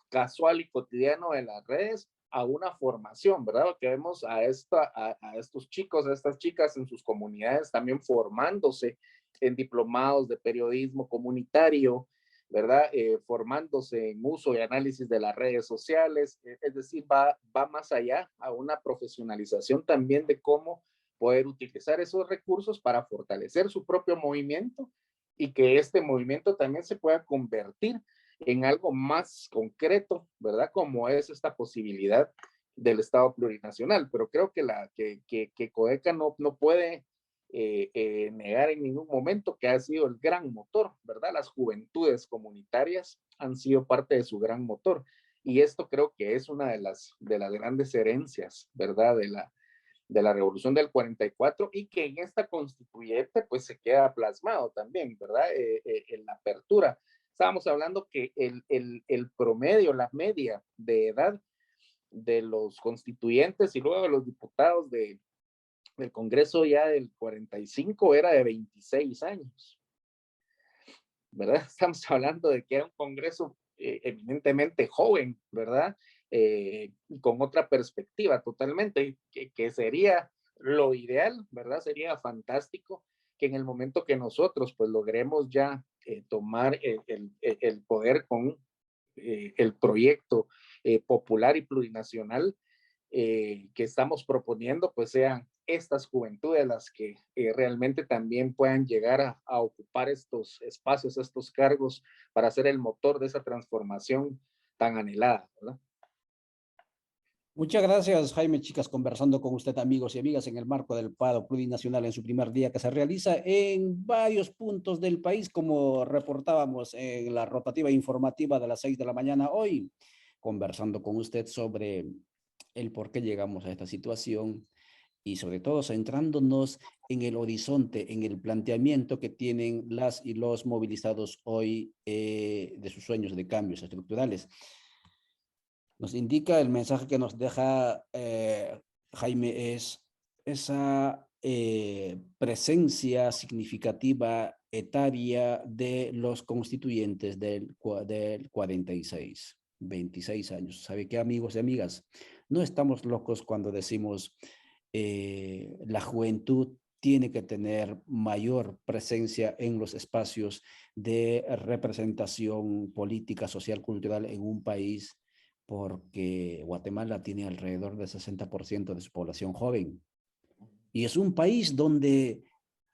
casual y cotidiano de las redes a una formación, ¿verdad? Que vemos a estos chicos, a estas chicas en sus comunidades también formándose en diplomados de periodismo comunitario, ¿verdad? Formándose en uso y análisis de las redes sociales, es decir, va más allá a una profesionalización también de cómo poder utilizar esos recursos para fortalecer su propio movimiento y que este movimiento también se pueda convertir en algo más concreto, ¿verdad? Como es esta posibilidad del Estado plurinacional. Pero creo que Codeca no puede negar en ningún momento que ha sido el gran motor, ¿verdad? Las juventudes comunitarias han sido parte de su gran motor. Y esto creo que es una de las grandes herencias, ¿verdad? De la revolución del 44 y que en esta constituyente pues se queda plasmado también, ¿verdad? En la apertura. Estábamos hablando que el promedio, la media de edad de los constituyentes y luego de los diputados del Congreso ya del 45 era de 26 años, ¿verdad? Estamos hablando de que era un Congreso evidentemente joven, ¿verdad? Con otra perspectiva totalmente, que sería lo ideal, ¿verdad? Sería fantástico que en el momento que nosotros pues logremos ya tomar el poder con el proyecto popular y plurinacional que estamos proponiendo, pues sean estas juventudes las que realmente también puedan llegar a ocupar estos espacios, estos cargos para ser el motor de esa transformación tan anhelada, ¿verdad? Muchas gracias, Jaime, chicas, conversando con usted, amigos y amigas, en el marco del paro plurinacional en su primer día que se realiza en varios puntos del país, como reportábamos en la rotativa informativa de las 6 de la mañana hoy, conversando con usted sobre el por qué llegamos a esta situación y sobre todo centrándonos en el horizonte, en el planteamiento que tienen las y los movilizados hoy de sus sueños de cambios estructurales. Nos indica el mensaje que nos deja Jaime es esa presencia significativa etaria de los constituyentes del 46, 26 años. ¿Sabe qué, amigos y amigas? No estamos locos cuando decimos la juventud tiene que tener mayor presencia en los espacios de representación política, social, cultural en un país, porque Guatemala tiene alrededor del 60% de su población joven. Y es un país donde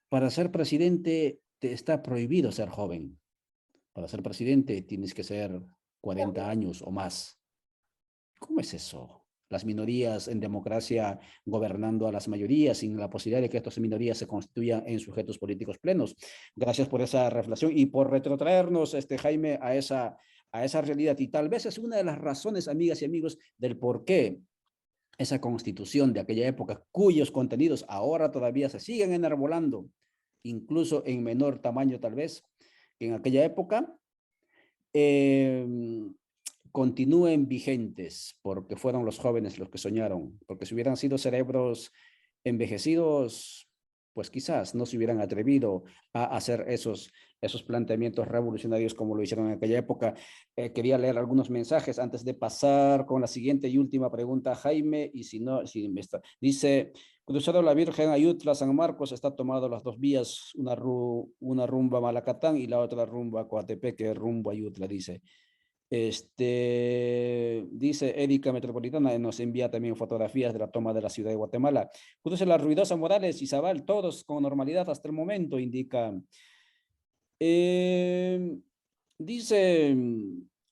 para ser presidente te está prohibido ser joven. Para ser presidente tienes que ser 40 años o más. ¿Cómo es eso? Las minorías en democracia gobernando a las mayorías sin la posibilidad de que estas minorías se constituyan en sujetos políticos plenos. Gracias por esa reflexión y por retrotraernos, Jaime, a esa realidad. Y tal vez es una de las razones, amigas y amigos, del por qué esa constitución de aquella época, cuyos contenidos ahora todavía se siguen enarbolando, incluso en menor tamaño tal vez, que en aquella época, eh, continúen vigentes, porque fueron los jóvenes los que soñaron, porque si hubieran sido cerebros envejecidos, pues quizás no se hubieran atrevido a hacer esos planteamientos revolucionarios como lo hicieron en aquella época. Quería leer algunos mensajes antes de pasar con la siguiente y última pregunta, Jaime, y si no, si me está, dice, cruzado la Virgen Ayutla, San Marcos, está tomado las dos vías, una rumba a Malacatán y la otra rumba a Coatepeque, rumbo a Ayutla, dice. Dice Erika Metropolitana, nos envía también fotografías de la toma de la ciudad de Guatemala. Cruce la ruidosa Morales y Zabal, todos con normalidad hasta el momento, indica. Eh, dice,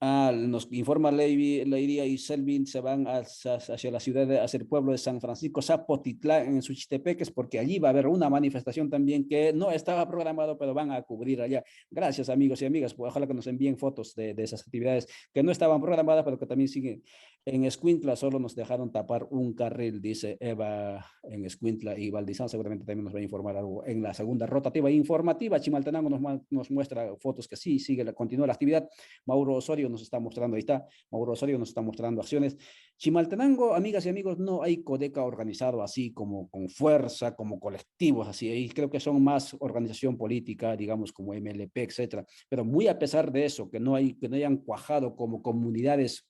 nos informa Leiria y Selvin, se van hacia la ciudad, hacia el pueblo de San Francisco, Zapotitlán, en Suchitepeques, porque allí va a haber una manifestación también que no estaba programado, pero van a cubrir allá. Gracias, amigos y amigas. Pues, ojalá que nos envíen fotos de esas actividades que no estaban programadas, pero que también siguen. En Escuintla solo nos dejaron tapar un carril, dice Eva en Escuintla, y Valdizán seguramente también nos va a informar algo en la segunda rotativa informativa. Chimaltenango nos muestra fotos que sí, continúa la actividad. Mauro Osorio nos está mostrando, ahí está, Mauro Osorio nos está mostrando acciones. Chimaltenango, amigas y amigos, no hay Codeca organizado así como con fuerza, como colectivos así, y creo que son más organización política, digamos como MLP, etcétera, pero muy a pesar de eso, que no hayan cuajado como comunidades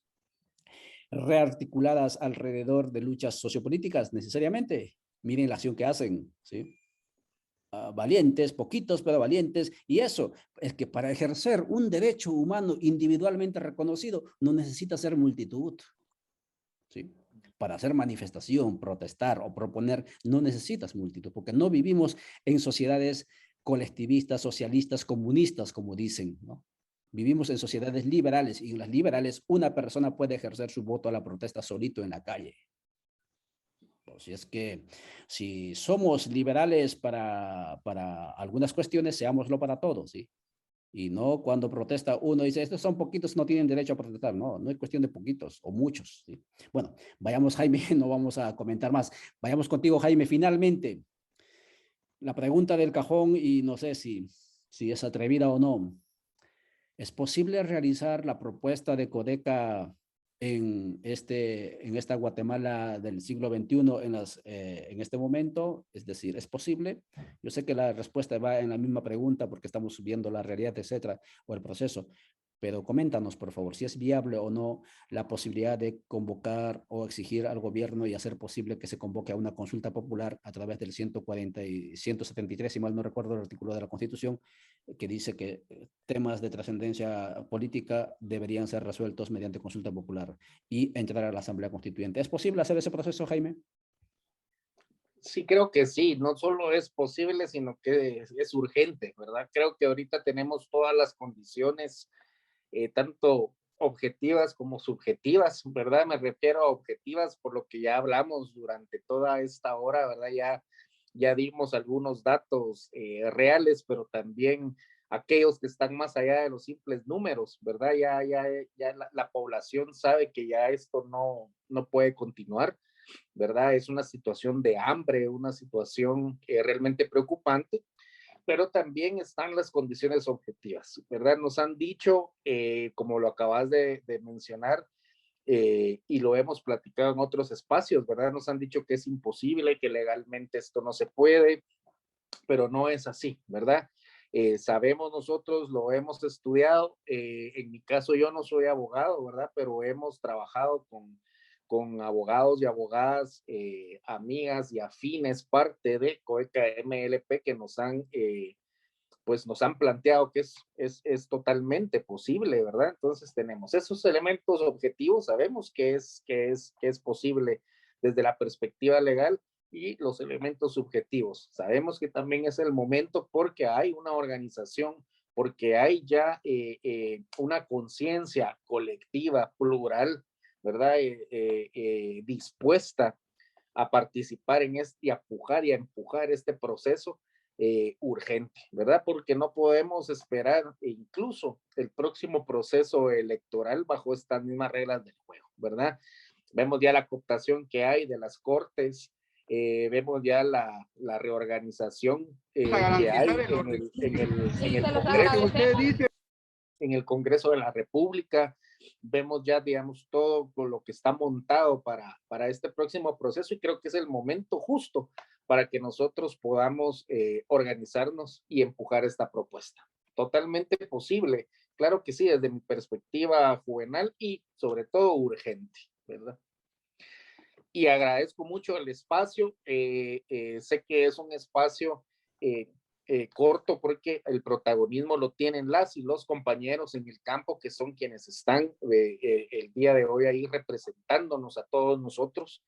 rearticuladas alrededor de luchas sociopolíticas necesariamente. Miren la acción que hacen, ¿sí? Valientes, poquitos, pero valientes, y eso es que para ejercer un derecho humano individualmente reconocido no necesita ser multitud, ¿sí? Para hacer manifestación, protestar o proponer no necesitas multitud, porque no vivimos en sociedades colectivistas, socialistas, comunistas, como dicen, ¿no? Vivimos en sociedades liberales y en las liberales una persona puede ejercer su voto a la protesta solito en la calle. Si es que si somos liberales para algunas cuestiones, seámoslo para todos, ¿sí? Y no cuando protesta uno dice, estos son poquitos, no tienen derecho a protestar. No, no es cuestión de poquitos o muchos, ¿sí? Bueno, vayamos, Jaime, no vamos a comentar más. Vayamos contigo, Jaime, finalmente. La pregunta del cajón, y no sé si es atrevida o no. ¿Es posible realizar la propuesta de Codeca en esta Guatemala del siglo XXI en este momento? Es decir, ¿es posible? Yo sé que la respuesta va en la misma pregunta porque estamos viendo la realidad, etcétera, o el proceso, pero coméntanos, por favor, si es viable o no la posibilidad de convocar o exigir al gobierno y hacer posible que se convoque a una consulta popular a través del 140 y 173, si mal no recuerdo, el artículo de la Constitución, que dice que temas de trascendencia política deberían ser resueltos mediante consulta popular y entrar a la Asamblea Constituyente. ¿Es posible hacer ese proceso, Jaime? Sí, creo que sí, no solo es posible, sino que es urgente, ¿verdad? Creo que ahorita tenemos todas las condiciones, tanto objetivas como subjetivas, ¿verdad? Me refiero a objetivas por lo que ya hablamos durante toda esta hora, ¿verdad? Ya dimos algunos datos reales, pero también aquellos que están más allá de los simples números, ¿verdad? Ya la población sabe que ya esto no puede continuar, ¿verdad? Es una situación de hambre, una situación realmente preocupante, pero también están las condiciones objetivas, ¿verdad? Nos han dicho, como lo acabas de mencionar, y lo hemos platicado en otros espacios, ¿verdad? Nos han dicho que es imposible, que legalmente esto no se puede, pero no es así, ¿verdad? Sabemos nosotros, lo hemos estudiado, en mi caso yo no soy abogado, ¿verdad? Pero hemos trabajado con abogados y abogadas, amigas y afines, parte de COECA MLP, que pues nos han planteado que es totalmente posible, ¿verdad? Entonces tenemos esos elementos objetivos, sabemos que es posible desde la perspectiva legal, y los elementos subjetivos. Sabemos que también es el momento porque hay una organización, porque hay ya una conciencia colectiva, plural, ¿verdad? Dispuesta a participar en este y a empujar este proceso urgente, ¿verdad? Porque no podemos esperar incluso el próximo proceso electoral bajo estas mismas reglas del juego, ¿verdad? Vemos ya la cooptación que hay de las cortes, vemos ya la reorganización que hay en el Congreso, en el Congreso de la República. Vemos ya, digamos, todo con lo que está montado para este próximo proceso y creo que es el momento justo para que nosotros podamos organizarnos y empujar esta propuesta. Totalmente posible, claro que sí, desde mi perspectiva juvenil y sobre todo urgente, ¿verdad? Y agradezco mucho el espacio. Sé que es un espacio corto porque el protagonismo lo tienen las y los compañeros en el campo que son quienes están el día de hoy ahí representándonos a todos nosotros,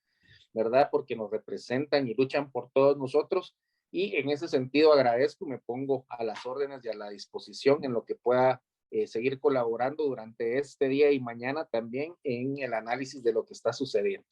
¿verdad? Porque nos representan y luchan por todos nosotros. Y en ese sentido agradezco y me pongo a las órdenes y a la disposición en lo que pueda seguir colaborando durante este día y mañana también en el análisis de lo que está sucediendo.